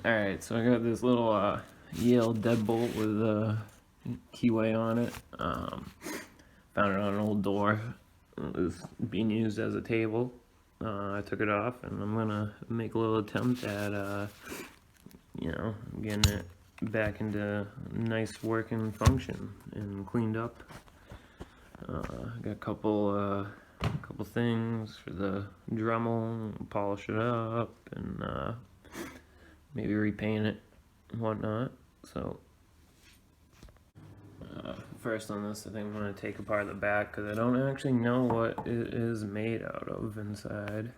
Alright, so I got this little Yale Deadbolt with a keyway on it. Found it on an old door. It was being used as a table. I took it off, and I'm gonna make a little attempt at, getting it back into nice working function and cleaned up. Got a couple things for the Dremel, polish it up, and maybe repaint it and whatnot. So first on this, I think I'm going to take apart the back because I don't actually know what it is made out of inside.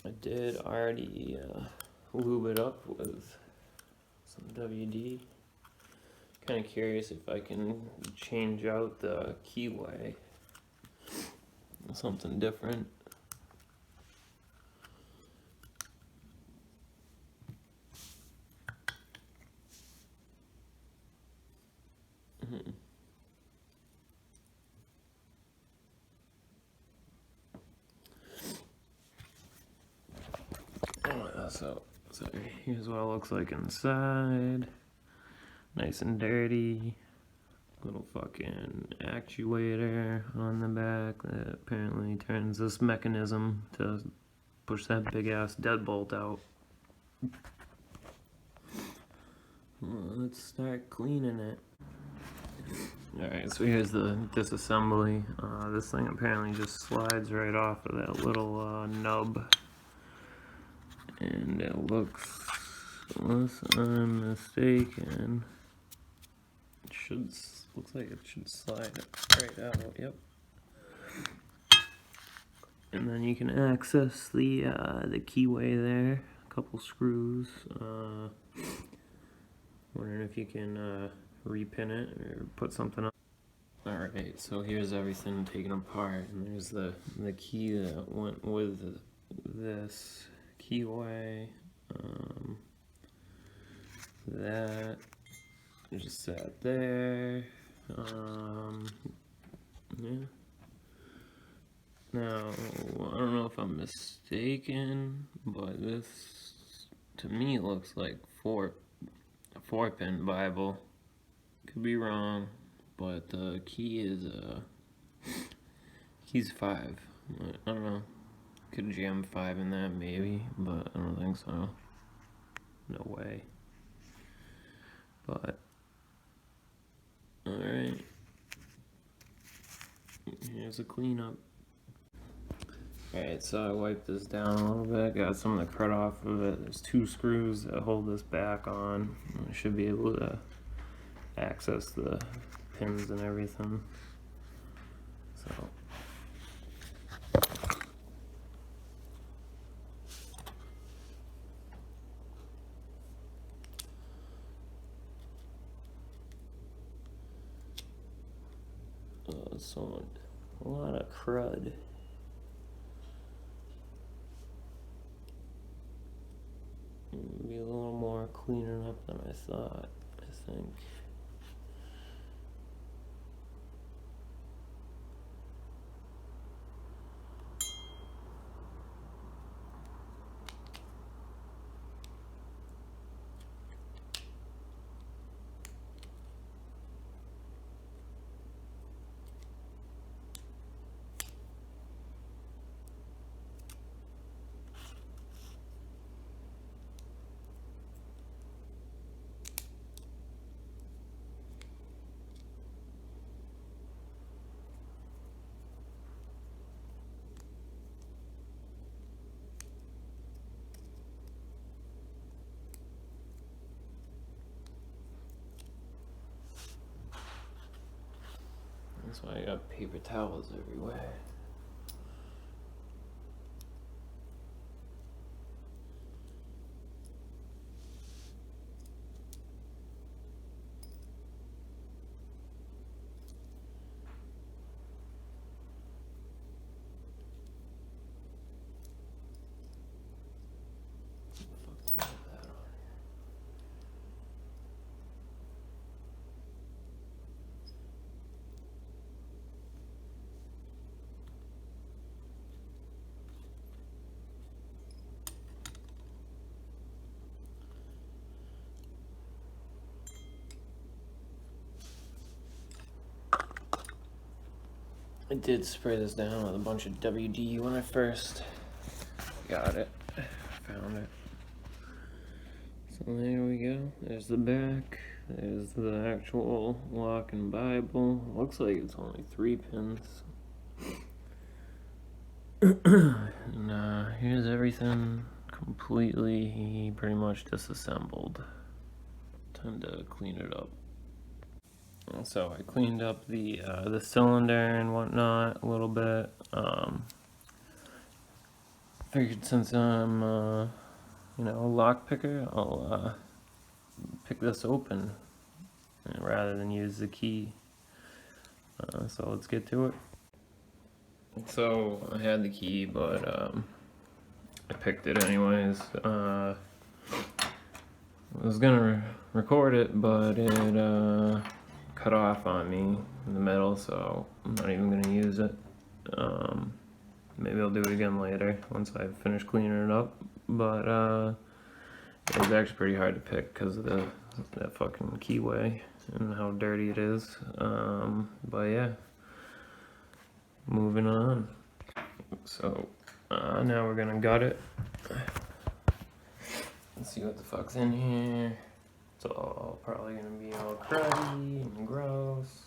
I did already lube it up with some WD. Kind of curious if I can change out the keyway. Something different. So here's what it looks like inside. Nice and dirty. Little fucking actuator on the back that apparently turns this mechanism to push that big ass deadbolt out. Well, let's start cleaning it. Alright, so here's the disassembly. This thing apparently just slides right off of that little nub. And it looks, unless I'm mistaken, looks like it should slide right out. Yep. And then you can access the keyway there. A couple screws. Wondering if you can repin it or put something on. Alright, so here's everything taken apart, and there's the key that went with this keyway. That just sat there. Yeah. Now, I don't know if I'm mistaken, but this to me looks like a 4-pin Bible. Could be wrong, but the key is key's 5. I don't know. Could jam 5 in that maybe, but I don't think so. No way. But alright. Here's a cleanup. Alright, so I wiped this down a little bit, got some of the crud off of it. There's 2 screws that hold this back on. I should be able to access the pins and everything. So so a lot of crud. Be a little more cleaning up than I thought, I think. That's why I got paper towels everywhere. I did spray this down with a bunch of WD when I first got it. Found it. So there we go. There's the back. There's the actual lock and Bible. Looks like it's only 3 pins. And here's everything completely pretty much disassembled. Time to clean it up. So I cleaned up the cylinder and whatnot a little bit. Figured since I'm a lock picker, I'll pick this open rather than use the key. So let's get to it. So I had the key, but I picked it anyways. I was gonna record it, but it cut off on me in the middle, so I'm not even gonna use it. Maybe I'll do it again later once I finish cleaning it up. But it was actually pretty hard to pick because of that fucking keyway and how dirty it is. But yeah, moving on. So now we're gonna gut it. Let's see what the fuck's in here. It's all probably gonna be all cruddy and gross.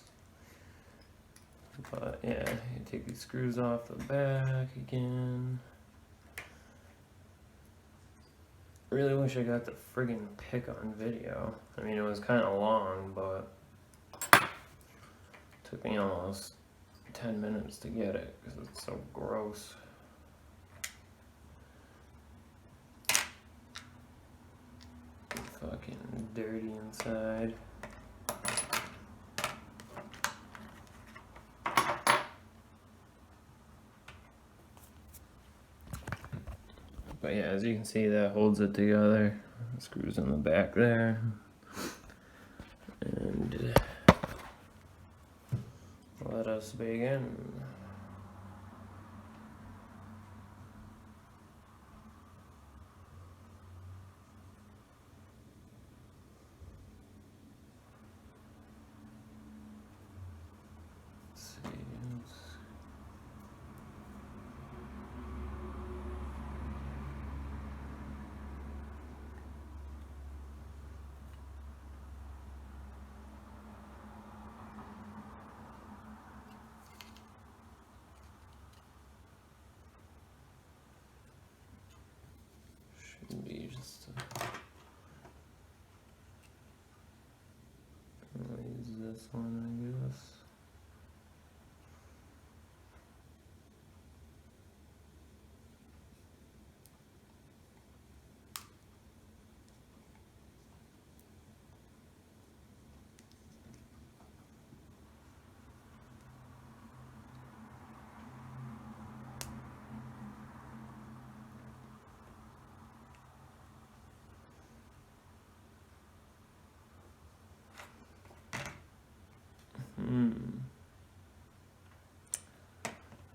But yeah, you take these screws off the back again. Really wish I got the friggin' pick on video. I mean, it was kind of long, but it took me almost 10 minutes to get it because it's so gross. Fucking dirty inside. But yeah, as you can see, that holds it together. Screws in the back there. And let us begin. Let's see. Should be just I'll use this one, I guess.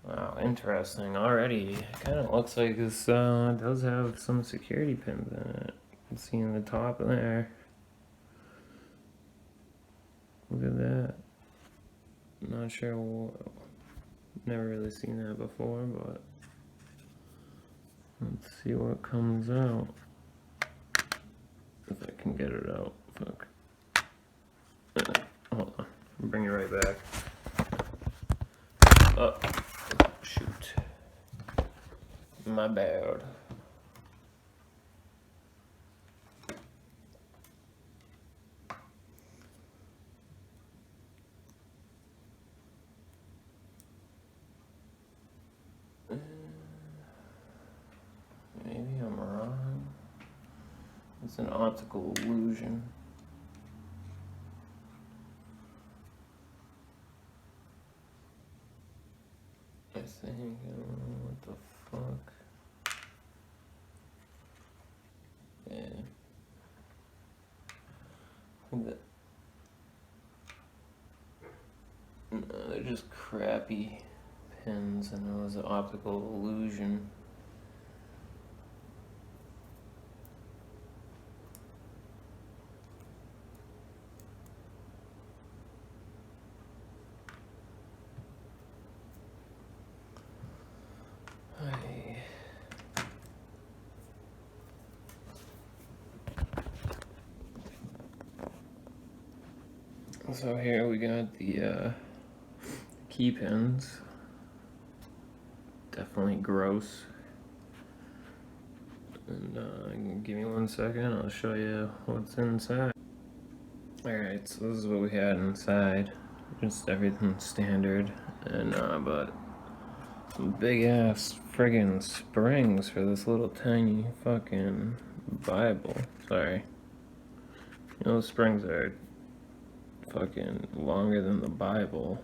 Wow, interesting. Already, it kind of looks like this does have some security pins in it. You can see in the top there. Look at that. Not sure never really seen that before, but let's see what comes out. If I can get it out. Fuck. Hold on. Bring it right back. Oh, shoot. My bad. Maybe I'm wrong. It's an optical illusion. I think, I don't know what the fuck. Yeah. No, they're just crappy pins, and it was an optical illusion. So here we got the key pins. Definitely gross. And give me 1 second, I'll show you what's inside. Alright, so this is what we had inside. Just everything standard. And but some big ass friggin' springs for this little tiny fucking Bible. Sorry. You know, those springs are fucking longer than the Bible.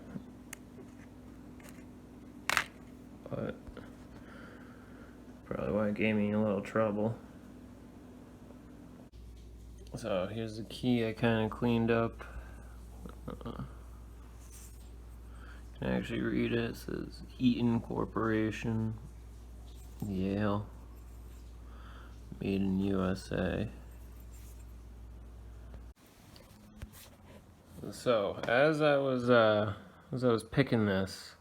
But probably why it gave me a little trouble. So here's the key I kind of cleaned up. Can actually read it. It says Eaton Corporation, Yale, made in USA. So as I was picking this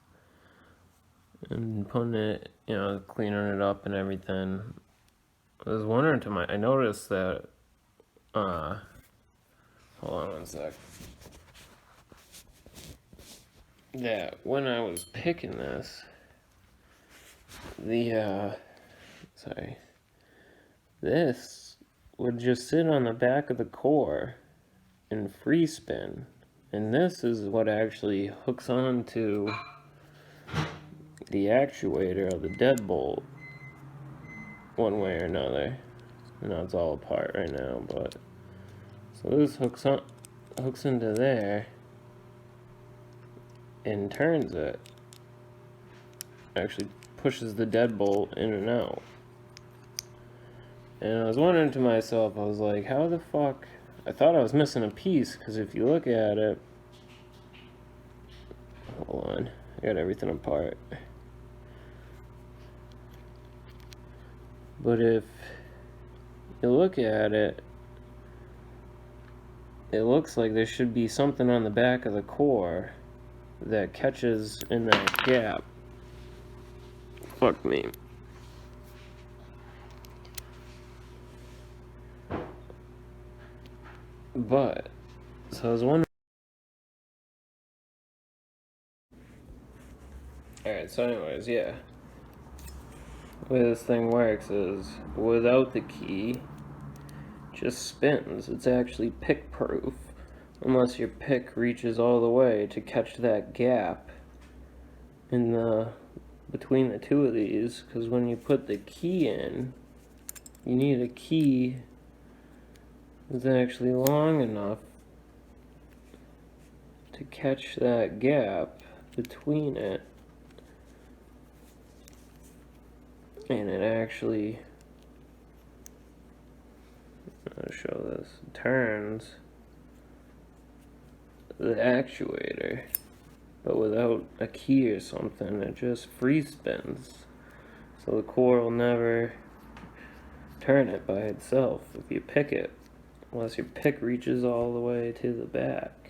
and putting it, you know, cleaning it up and everything, I was wondering I noticed that, hold on 1 sec. That when I was picking this, this would just sit on the back of the core and free spin. And this is what actually hooks on to the actuator of the Deadbolt one way or another. Now it's all apart right now, but so this hooks into there and turns it. Actually pushes the Deadbolt in and out. And I was wondering to myself, I was like, how the fuck? I thought I was missing a piece, because if you look at it, hold on, I got everything apart. But if you look at it, it looks like there should be something on the back of the core that catches in that gap. Fuck me. But, so I was wondering. Alright, so anyways, yeah. The way this thing works is, without the key, it just spins. It's actually pick proof, unless your pick reaches all the way to catch that gap in between the two of these, because when you put the key in, you need a key that's actually long enough to catch that gap between it, and it actually, I'll show this, turns the actuator, but without a key or something, it just free spins, so the core will never turn it by itself if you pick it, unless your pick reaches all the way to the back.